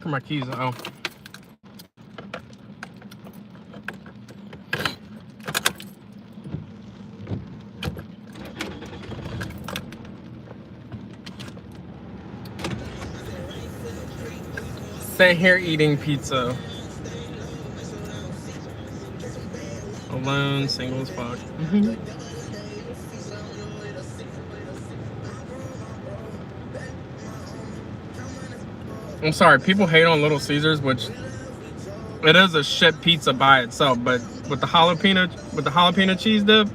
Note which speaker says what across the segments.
Speaker 1: are my keys? Oh. Sit here eating pizza. Alone, single as fuck. I'm sorry, people hate on Little Caesars, which it is a shit pizza by itself, but with the jalapeno cheese dip,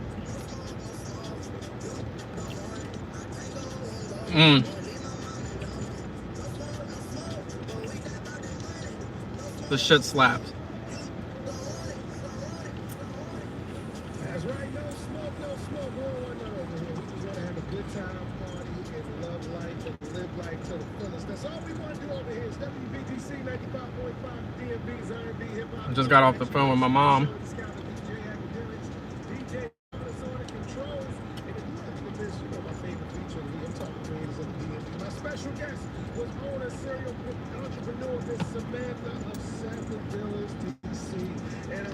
Speaker 1: the shit slaps.
Speaker 2: That's right, no smoke, no smoke. We don't want none over here. We just want to have a good time, party, and love life and live life to the fullest. That's all we want to do over here. It's WBGC 95.5 DMV's R&B hip hop.
Speaker 1: I just got off the phone with my mom. Special guest was owner, serial entrepreneur, Miss Samantha of Saffron Villas, DC. And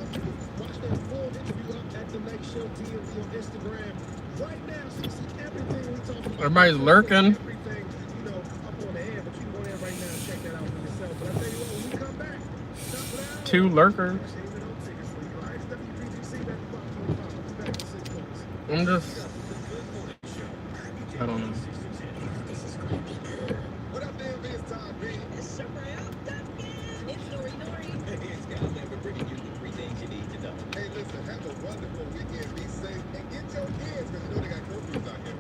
Speaker 1: watch that full interview up at the Next Show DMV on Instagram right now. So you see everything we talk about. Everybody's lurking.
Speaker 2: Everything, you know, up on the air, but you can go there right now and check that out for yourself. But I tell you what, when we come back, stop it out.
Speaker 1: 2 lurkers. I'm just, I don't know.
Speaker 2: What up, DMV? It's Todd B.
Speaker 3: It's Nori Nori.
Speaker 4: It's Kyle Lambert bringing you the 3 things you need to know.
Speaker 2: Hey, listen, have a wonderful weekend. Be safe and get your kids because you know they got curfews out here.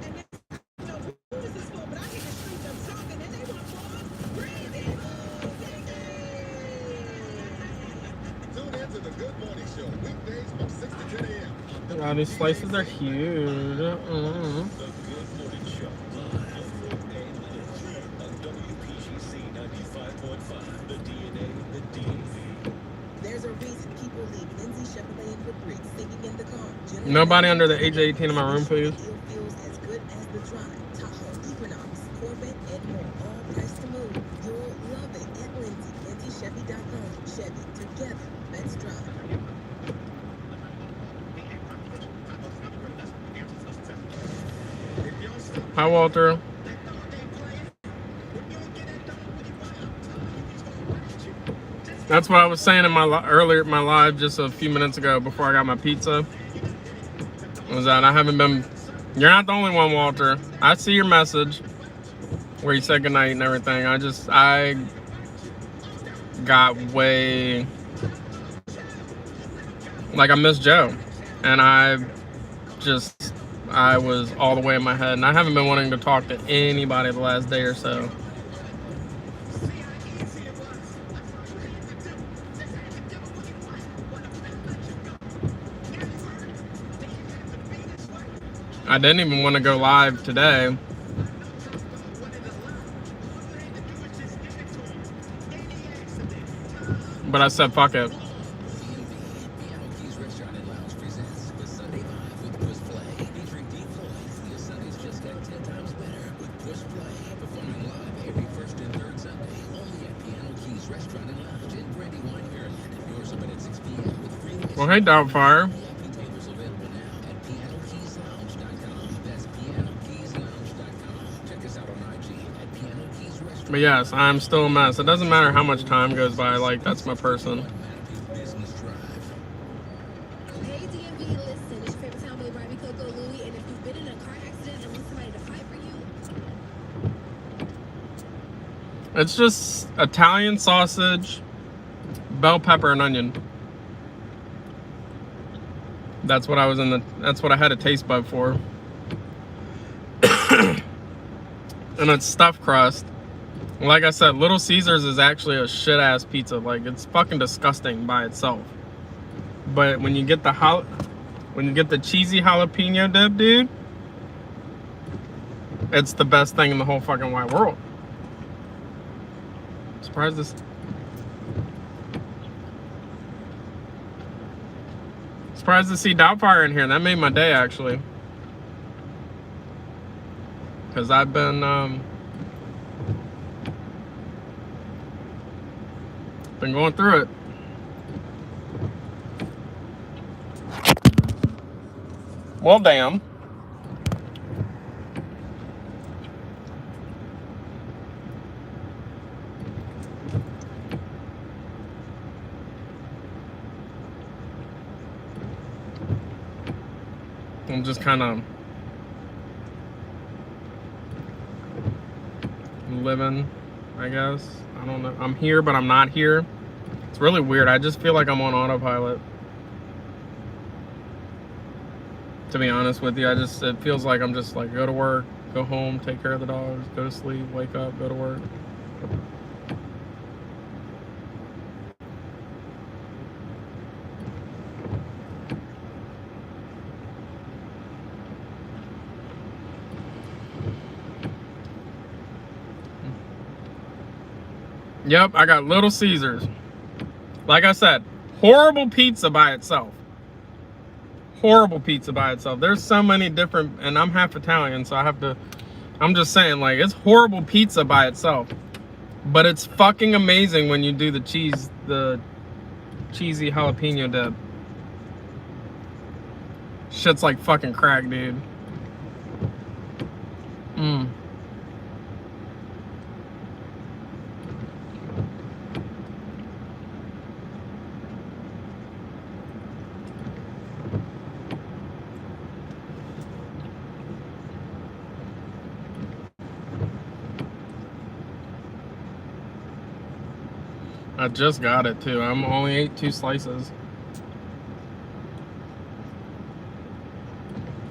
Speaker 3: And who this is for, but I hit the streets, I'm talking, and they want more crazy.
Speaker 2: Tune in to the Good Morning Show, weekdays from 6 to 10 a.m.
Speaker 1: Wow, these slices are huge.
Speaker 4: The Good Morning Show, live from on WPGC 95.5, the DNA, the DMV.
Speaker 3: There's a reason people leave Lindsay Chevrolet and Caprice singing in the car. General
Speaker 1: Nobody under the age of 18 in my room, please.
Speaker 3: Deal feels as good as the drive. Tahoe, Equinox, Corvette, and more. All priced to move. You'll love it at Lindsay. LindsayChevy.com. Chevy, together, let's drive.
Speaker 1: Hi, Walter. That's what I was saying in my my live just a few minutes ago before I got my pizza. Was that I haven't been. You're not the only one, Walter. I see your message where you said goodnight and everything. I got way like I missed Joe, and I was all the way in my head, and I haven't been wanting to talk to anybody the last day or so. I didn't even want to go live today. But I said, fuck it. Well, hey, Doubtfire. But yes, I'm still a mess. It doesn't matter how much time goes by, like, that's my person.
Speaker 5: Hey DMV, listen, it's your favorite town boy, Barbie Coco Louie, and if you've been in a car accident and want somebody to fight for you,
Speaker 1: It's just Italian sausage, bell pepper, and onion. That's what I had a taste bud for. And it's stuffed crust. Like I said, Little Caesars is actually a shit ass pizza. Like, it's fucking disgusting by itself. But when you get the cheesy jalapeno dip, dude, it's the best thing in the whole fucking wide world. Surprised to see Doubtfire in here. That made my day, actually. Because I've been Been going through it. Well, damn. I'm just kind of living, I guess. I don't know. I'm here, but I'm not here. It's really weird. I just feel like I'm on autopilot. To be honest with you, it feels like I'm just like, go to work, go home, take care of the dogs, go to sleep, wake up, go to work. Yep, I got Little Caesars. Like I said, horrible pizza by itself. Horrible pizza by itself. There's so many different, and I'm half Italian, so I'm just saying, like, it's horrible pizza by itself. But it's fucking amazing when you do the cheesy jalapeno dip. Shit's like fucking crack, dude. I just got it too. I'm only ate 2 slices.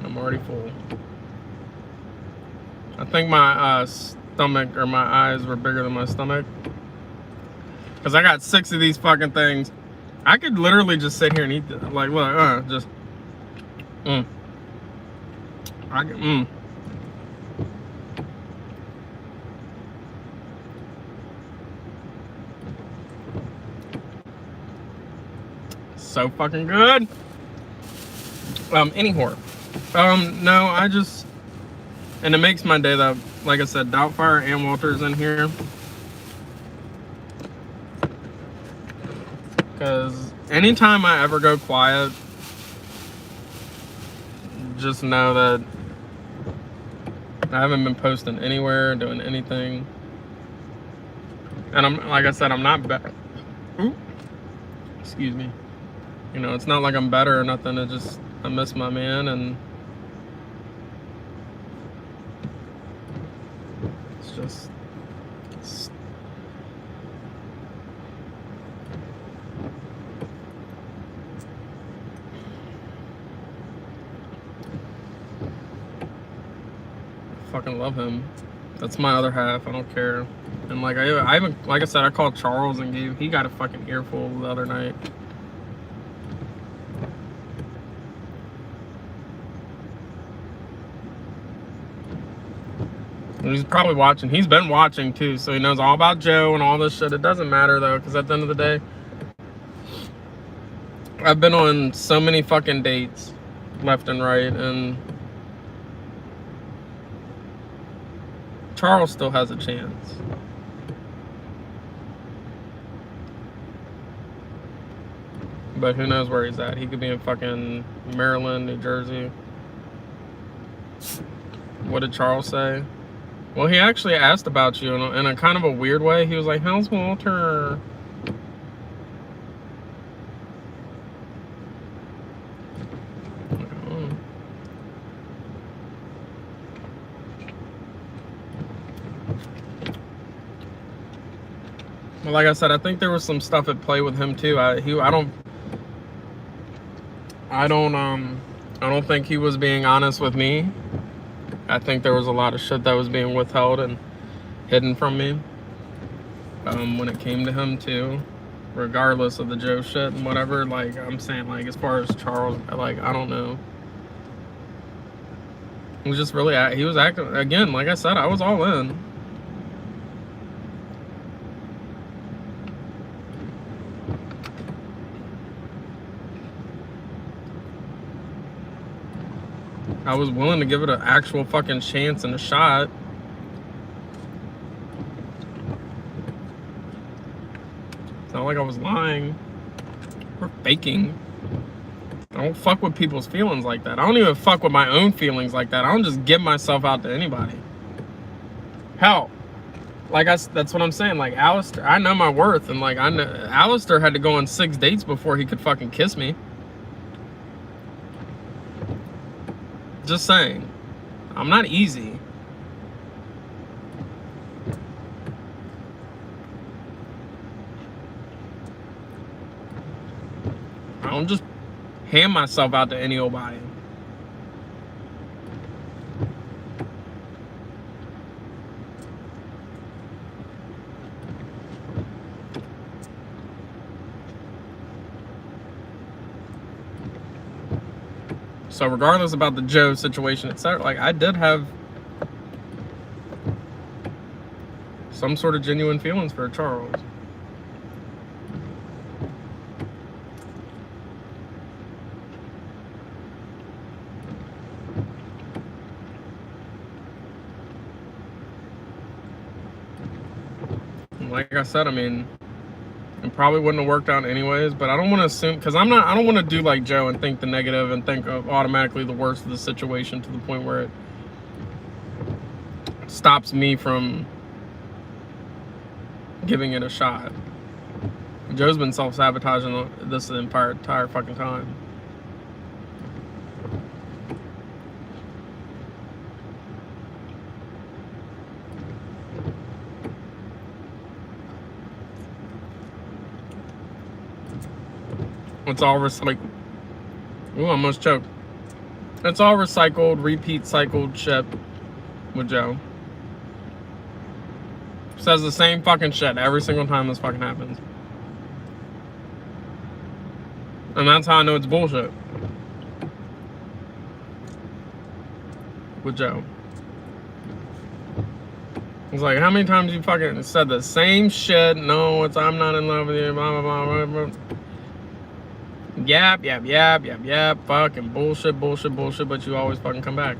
Speaker 1: I'm already full. I think my stomach or my eyes were bigger than my stomach. Cause I got 6 of these fucking things. I could literally just sit here and eat them. Like, look, just. So fucking good. Anyhow. No, I just, and it makes my day that, like I said, Doubtfire and Walter's in here. Because anytime I ever go quiet, just know that I haven't been posting anywhere, doing anything. And I'm, like I said, I'm not better. Excuse me. You know, it's not like I'm better or nothing. It just, I miss my man, and it's just, I fucking love him. That's my other half. I don't care. And like I even, like I said, I called Charles and he got a fucking earful the other night. He's probably watching. He's been watching too, so he knows all about Joe and all this shit. It doesn't matter though, because at the end of the day, I've been on so many fucking dates, left and right, and Charles still has a chance. But who knows where he's at? He could be in fucking Maryland, New Jersey. What did Charles say? Well, he actually asked about you in a kind of a weird way. He was like, how's Walter? Well, like I said, I think there was some stuff at play with him too. I don't think he was being honest with me. I think there was a lot of shit that was being withheld and hidden from me when it came to him too, regardless of the Joe shit and whatever. Like, I'm saying, like, as far as Charles, like, I don't know. He was just really, he was acting, again, like I said, I was all in. I was willing to give it an actual fucking chance and a shot. So felt like I was lying or faking. I don't fuck with people's feelings like that. I don't even fuck with my own feelings like that. I don't just give myself out to anybody. Hell, like that's what I'm saying. Like Alistair, I know my worth, and like I know Alistair had to go on 6 dates before he could fucking kiss me. Just saying, I'm not easy. I don't just hand myself out to any old body. So regardless about the Joe situation, etc., like I did have some sort of genuine feelings for Charles. Like I said, I mean, it probably wouldn't have worked out anyways, but I don't want to assume, because I don't want to do like Joe and think the negative and think of automatically the worst of the situation to the point where it stops me from giving it a shot. Joe's been self-sabotaging this the entire fucking time. It's all recycled. Ooh, I almost choked. It's all recycled, repeat cycled shit with Joe. Says the same fucking shit every single time this fucking happens. And that's how I know it's bullshit. With Joe. It's like, how many times you fucking said the same shit? No, it's I'm not in love with you, blah, blah, blah, blah, blah. Yap, fucking bullshit, but you always fucking come back.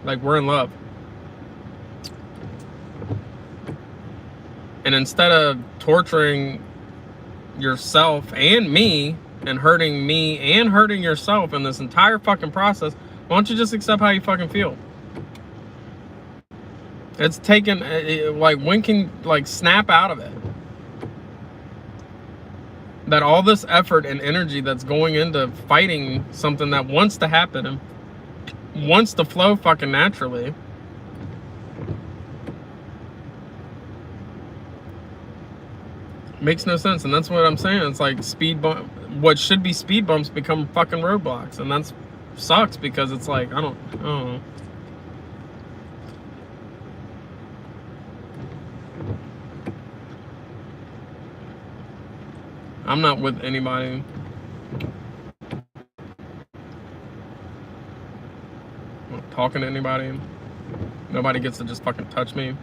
Speaker 1: Like, we're in love. And instead of torturing yourself and me, and hurting me and hurting yourself in this entire fucking process, why don't you just accept how you fucking feel? It's taken, like, when can, like, snap out of it? That all this effort and energy that's going into fighting something that wants to happen and wants to flow fucking naturally, makes no sense. And that's what I'm saying. It's like speed bump. What should be speed bumps become fucking roadblocks, and that's sucks because it's like I don't know. I'm not with anybody. I'm not talking to anybody. Nobody gets to just fucking touch me.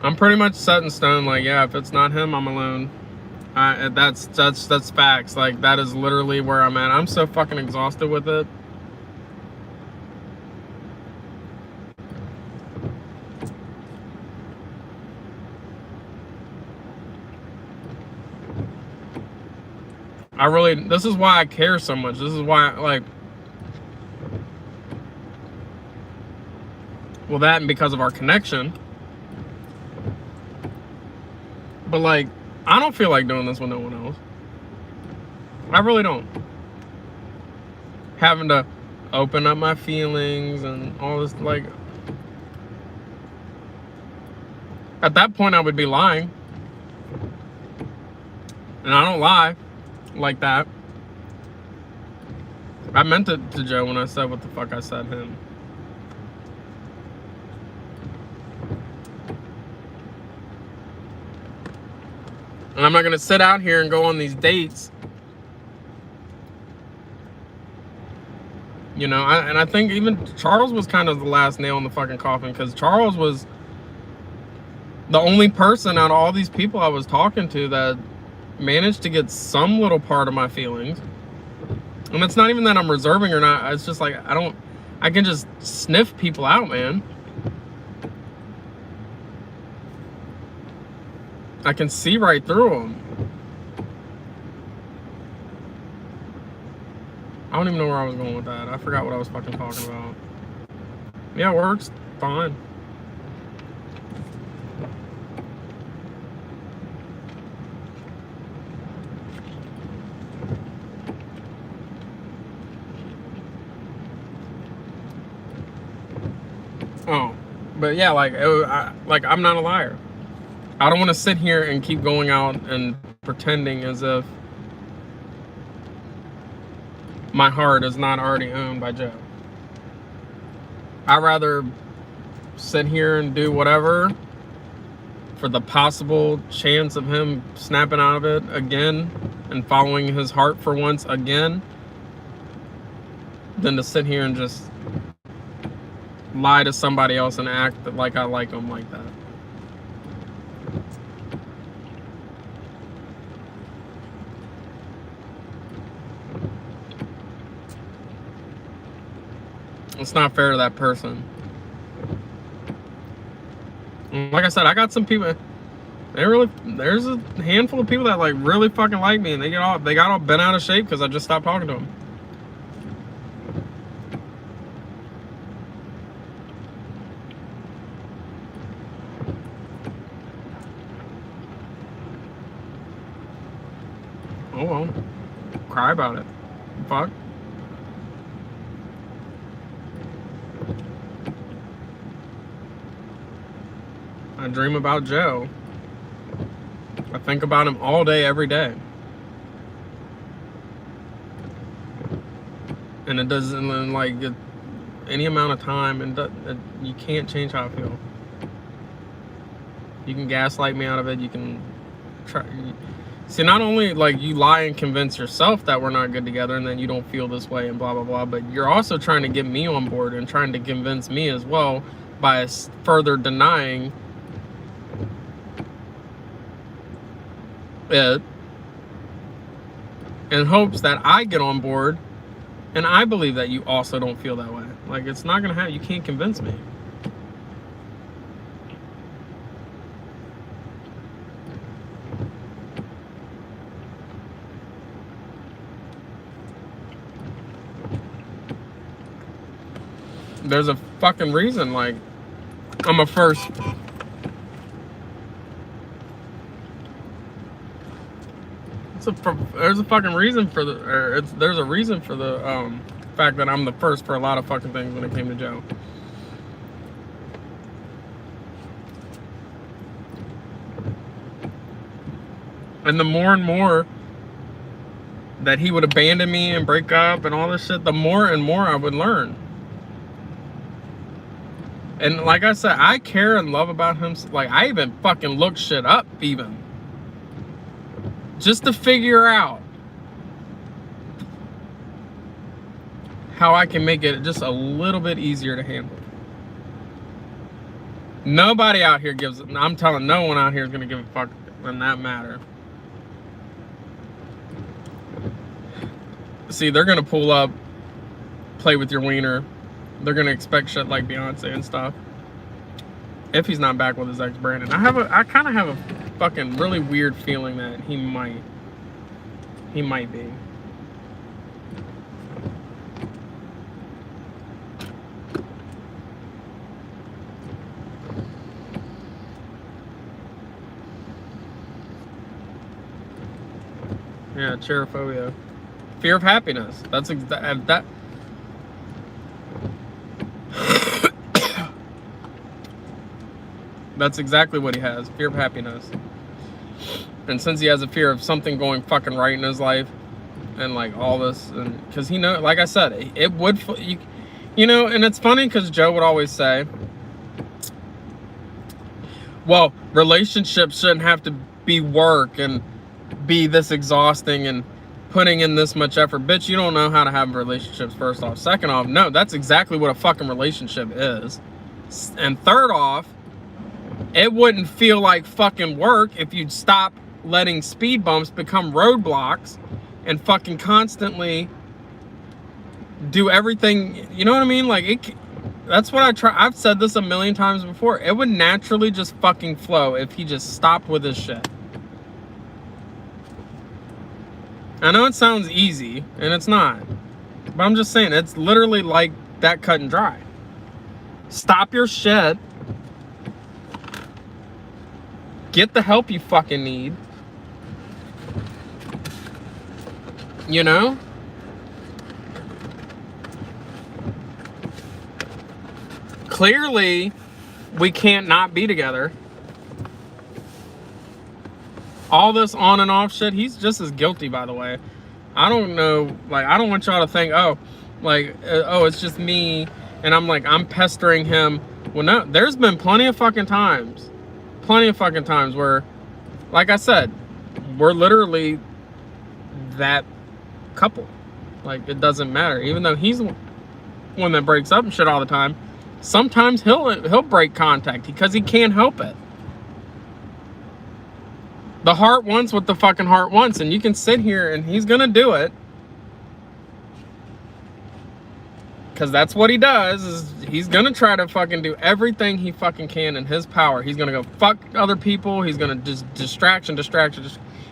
Speaker 1: I'm pretty much set in stone. Like, yeah, if it's not him, I'm alone. That's facts. Like, that is literally where I'm at. I'm so fucking exhausted with it. This is why I care so much. This is why, like, well, that and because of our connection. But, like, I don't feel like doing this with no one else. I really don't. Having to open up my feelings and all this, like, at that point I would be lying. And I don't lie like that. I meant it to Joe when I said what the fuck I said him. And I'm not gonna sit out here and go on these dates. You know, and I think even Charles was kind of the last nail in the fucking coffin, because Charles was the only person out of all these people I was talking to that managed to get some little part of my feelings. And it's not even that I'm reserving or not. It's just like, I can just sniff people out, man. I can see right through them. I don't even know where I was going with that. I forgot what I was fucking talking about. Yeah, it works fine. Oh, but yeah, like, I'm not a liar. I don't want to sit here and keep going out and pretending as if my heart is not already owned by Joe. I'd rather sit here and do whatever for the possible chance of him snapping out of it again and following his heart for once again than to sit here and just lie to somebody else and act like I like them like that. It's not fair to that person. Like I said, I got some people. There's a handful of people that like really fucking like me, and they got all bent out of shape because I just stopped talking to them. Oh well, cry about it. Fuck. I dream about Joe. I think about him all day, every day. And it doesn't, like, any amount of time, and you can't change how I feel. You can gaslight me out of it, you can try. See, not only, like, you lie and convince yourself that we're not good together and then you don't feel this way and blah, blah, blah, but you're also trying to get me on board and trying to convince me as well by further denying it in hopes that I get on board and I believe that you also don't feel that way. Like, it's not gonna happen. You can't convince me. There's a fucking reason, like, I'm a first. There's a fucking reason for there's a reason for the fact that I'm the first for a lot of fucking things when it came to Joe. And the more and more that he would abandon me and break up and all this shit, the more and more I would learn. And like I said, I care and love about him. Like, I even fucking look shit up even, just to figure out how I can make it just a little bit easier to handle. Nobody out here gives, I'm telling no one out here is going to give a fuck in that matter. See, they're going to pull up, play with your wiener. They're going to expect shit like Beyonce and stuff. If he's not back with his ex, Brandon. I kind of have a fucking really weird feeling that he might be. Yeah, cherophobia. Fear of happiness. That's that. That's exactly what he has. Fear of happiness. And since he has a fear of something going fucking right in his life, and like all this, and because he know, like I said, it would, you know, and it's funny because Joe would always say, well, relationships shouldn't have to be work and be this exhausting and putting in this much effort. Bitch, you don't know how to have relationships, first off. Second off, no, that's exactly what a fucking relationship is. And third off, it wouldn't feel like fucking work if you'd stop letting speed bumps become roadblocks and fucking constantly do everything. You know what I mean? Like, that's what I try. I've said this a million times before. It would naturally just fucking flow if he just stopped with his shit. I know it sounds easy, and it's not. But I'm just saying, it's literally like that cut and dry. Stop your shit. Get the help you fucking need. You know? Clearly, we can't not be together. All this on and off shit, he's just as guilty, by the way. I don't know, like, I don't want y'all to think, oh, like, oh, it's just me, and I'm pestering him. Well, no, there's been plenty of fucking times where, like I said, we're literally that couple. Like, it doesn't matter. Even though he's the one that breaks up and shit all the time, sometimes he'll break contact because he can't help it. The heart wants what the fucking heart wants, and you can sit here and he's gonna do it. Because that's what he does, is he's gonna try to fucking do everything he fucking can in his power. He's gonna go fuck other people, he's gonna just distraction.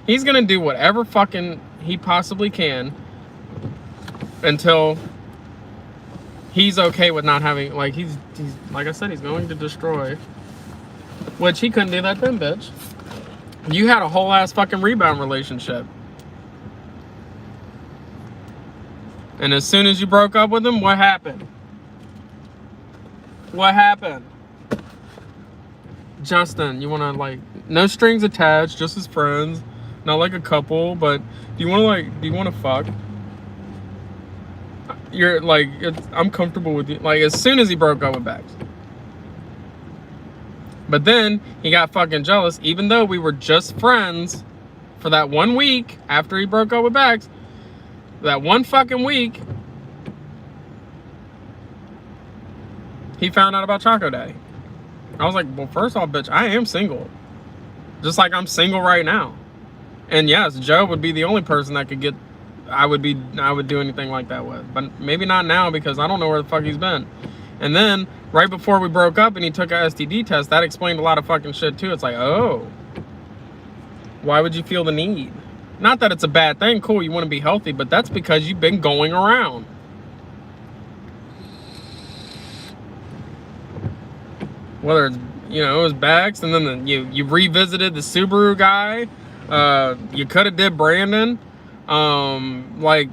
Speaker 1: He's gonna do whatever fucking he possibly can until he's okay with not having, like, he's like I said, he's going to destroy. Which he couldn't do that then, bitch. You had a whole ass fucking rebound relationship. And as soon as you broke up with him, what happened? What happened? Justin, you wanna, like, no strings attached, just as friends, not like a couple, but do you wanna fuck? You're like, I'm comfortable with you. Like, as soon as he broke up with Bax. But then he got fucking jealous, even though we were just friends for that 1 week after he broke up with Bax. That one fucking week, he found out about Choco Daddy. I was like, well, first off, bitch, I am single. Just like I'm single right now. And yes, Joe would be the only person that could get, I would do anything like that with. But maybe not now, because I don't know where the fuck he's been. And then, right before we broke up and he took an STD test, that explained a lot of fucking shit too. It's like, oh, why would you feel the need? Not that it's a bad thing, cool, you want to be healthy, but that's because you've been going around. Whether it's, you know, it was Bax, and then you revisited the Subaru guy. You could have did Brandon. Like,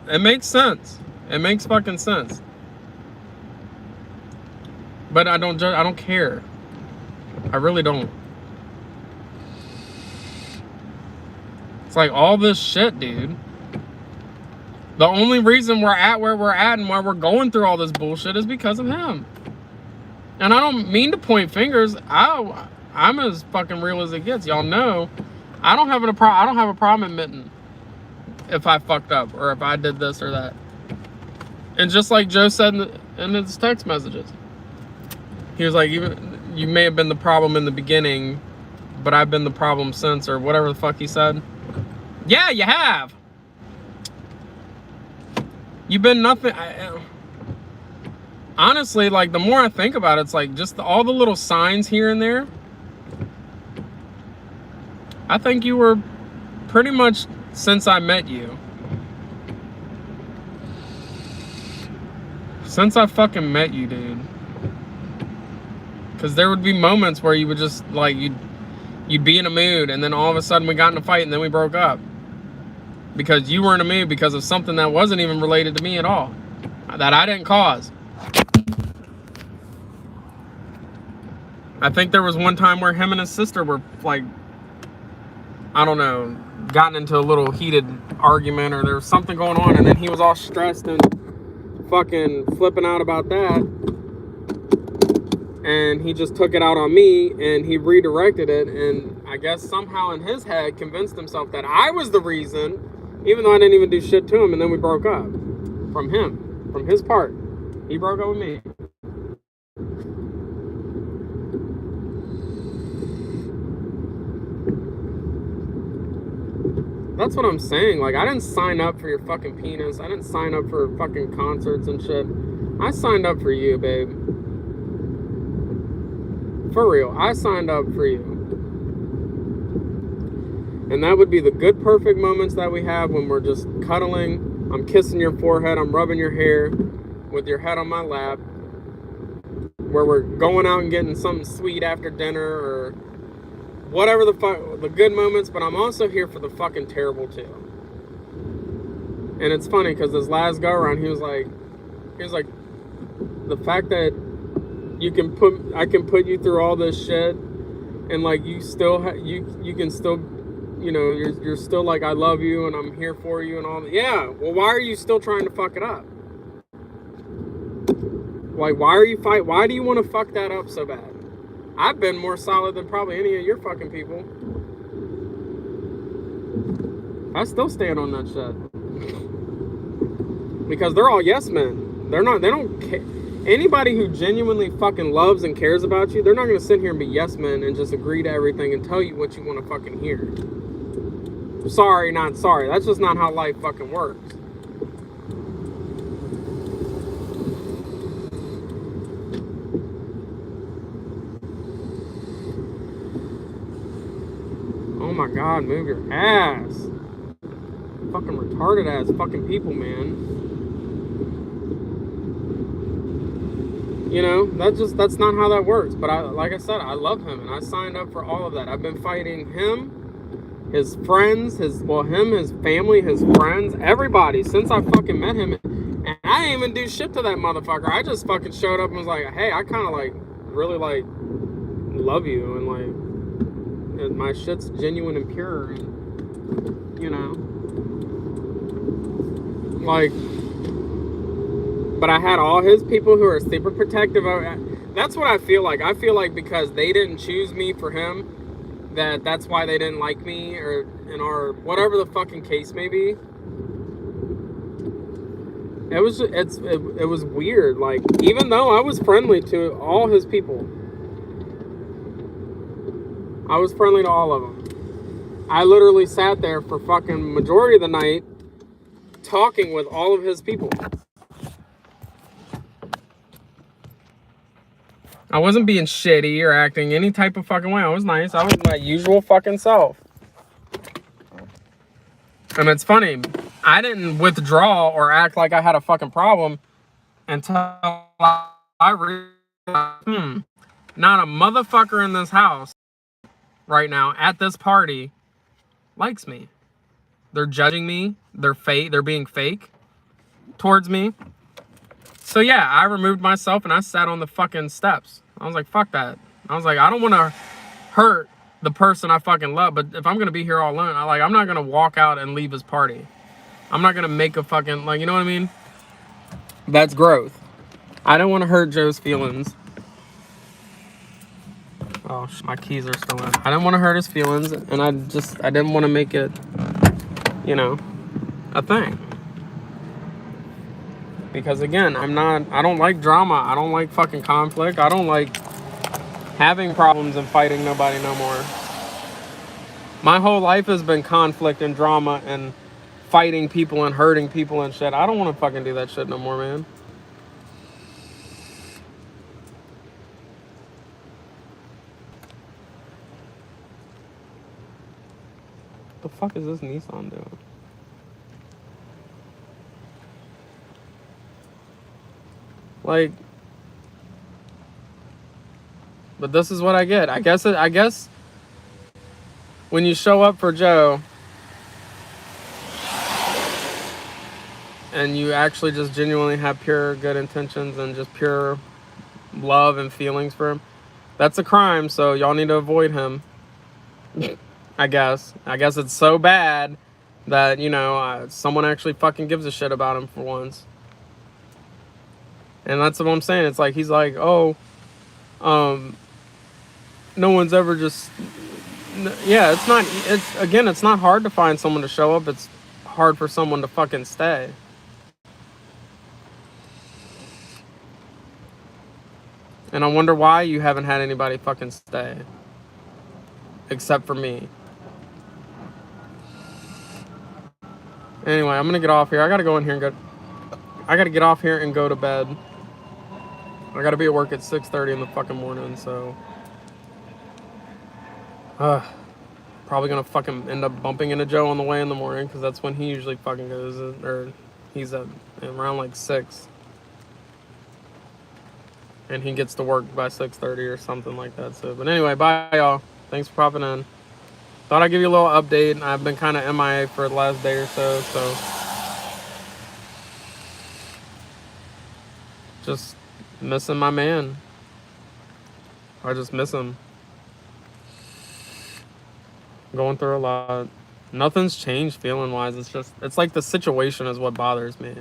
Speaker 1: it makes sense. It makes fucking sense. But I don't care. I really don't. It's like all this shit, dude. The only reason we're at where we're at and why we're going through all this bullshit is because of him. And I don't mean to point fingers. I'm as fucking real as it gets. Y'all know, I don't have a problem admitting if I fucked up or if I did this or that. And just like Joe said in his text messages, he was like, even you may have been the problem in the beginning, but I've been the problem since, or whatever the fuck he said. Yeah, you have. You've been nothing. Honestly, like, the more I think about it, it's like just all the little signs here and there. I think you were pretty much, since I met you. Since I fucking met you, dude. Because there would be moments where you would just, like, you'd be in a mood, and then all of a sudden we got in a fight, and then we broke up. Because you were in a mood because of something that wasn't even related to me at all. That I didn't cause. I think there was one time where him and his sister were, like, I don't know, gotten into a little heated argument, or there was something going on, and then he was all stressed and fucking flipping out about that. And he just took it out on me, and he redirected it, and I guess somehow in his head convinced himself that I was the reason, even though I didn't even do shit to him, and then we broke up. From him. From his part. He broke up with me. That's what I'm saying. Like, I didn't sign up for your fucking penis. I didn't sign up for fucking concerts and shit. I signed up for you, babe. For real. I signed up for you. And that would be the good, perfect moments that we have when we're just cuddling. I'm kissing your forehead. I'm rubbing your hair with your head on my lap. Where we're going out and getting something sweet after dinner or whatever the good moments. But I'm also here for the fucking terrible too. And it's funny because this last go around, he was like, the fact that I can put you through all this shit, and like you still you can still, you know, you're still like, I love you and I'm here for you and all that. Yeah, well, why are you still trying to fuck it up? Like, why do you want to fuck that up so bad? I've been more solid than probably any of your fucking people. I still stand on that shit. Because they're all yes men. They don't care. Anybody who genuinely fucking loves and cares about you, they're not going to sit here and be yes men and just agree to everything and tell you what you want to fucking hear. Sorry, not sorry. That's just not how life fucking works. Oh my God, move your ass. Fucking retarded ass fucking people, man. You know, that's not how that works. But like I said, I love him and I signed up for all of that. I've been fighting him, his friends, his family, his friends, everybody since I fucking met him. And I didn't even do shit to that motherfucker. I just fucking showed up and was like, hey, I kind of like really like love you and like my shit's genuine and pure and, you know, like. But I had all his people who are super protective of it. That's what I feel like. I feel like because they didn't choose me for him, that's why they didn't like me or whatever the fucking case may be. It was weird. Like, even though I was friendly to all his people, I was friendly to all of them. I literally sat there for fucking majority of the night talking with all of his people. I wasn't being shitty or acting any type of fucking way. I was nice. I was my usual fucking self. And it's funny, I didn't withdraw or act like I had a fucking problem until I realized, not a motherfucker in this house right now at this party likes me. They're judging me. They're being fake towards me. So yeah, I removed myself and I sat on the fucking steps. I was like, fuck that. I was like, I don't want to hurt the person I fucking love, but if I'm going to be here all alone, I'm not going to walk out and leave his party. I'm not going to make a fucking, like, you know what I mean? That's growth. I don't want to hurt Joe's feelings. Oh, my keys are still in. I didn't want to hurt his feelings, and I didn't want to make it, you know, a thing. Because again, I don't like drama. I don't like fucking conflict. I don't like having problems and fighting nobody no more. My whole life has been conflict and drama and fighting people and hurting people and shit. I don't want to fucking do that shit no more, man. What the fuck is this Nissan doing? Like, but this is what I get. I guess when you show up for Joe and you actually just genuinely have pure good intentions and just pure love and feelings for him, that's a crime. So y'all need to avoid him. I guess it's so bad that, you know, someone actually fucking gives a shit about him for once. And that's what I'm saying. It's like, he's like, oh, no one's ever just, yeah, it's not hard to find someone to show up. It's hard for someone to fucking stay. And I wonder why you haven't had anybody fucking stay. Except for me. Anyway, I'm gonna get off here. I gotta get off here and go to bed. I gotta be at work at 6:30 in the fucking morning, so. probably gonna fucking end up bumping into Joe on the way in the morning because that's when he usually fucking goes, or he's at around like 6, and he gets to work by 6:30 or something like that. So, but anyway, bye y'all. Thanks for popping in. Thought I'd give you a little update. I've been kind of MIA for the last day or so, so just missing my man. I just miss him. Going through a lot. Nothing's changed feeling wise. It's like the situation is what bothers me.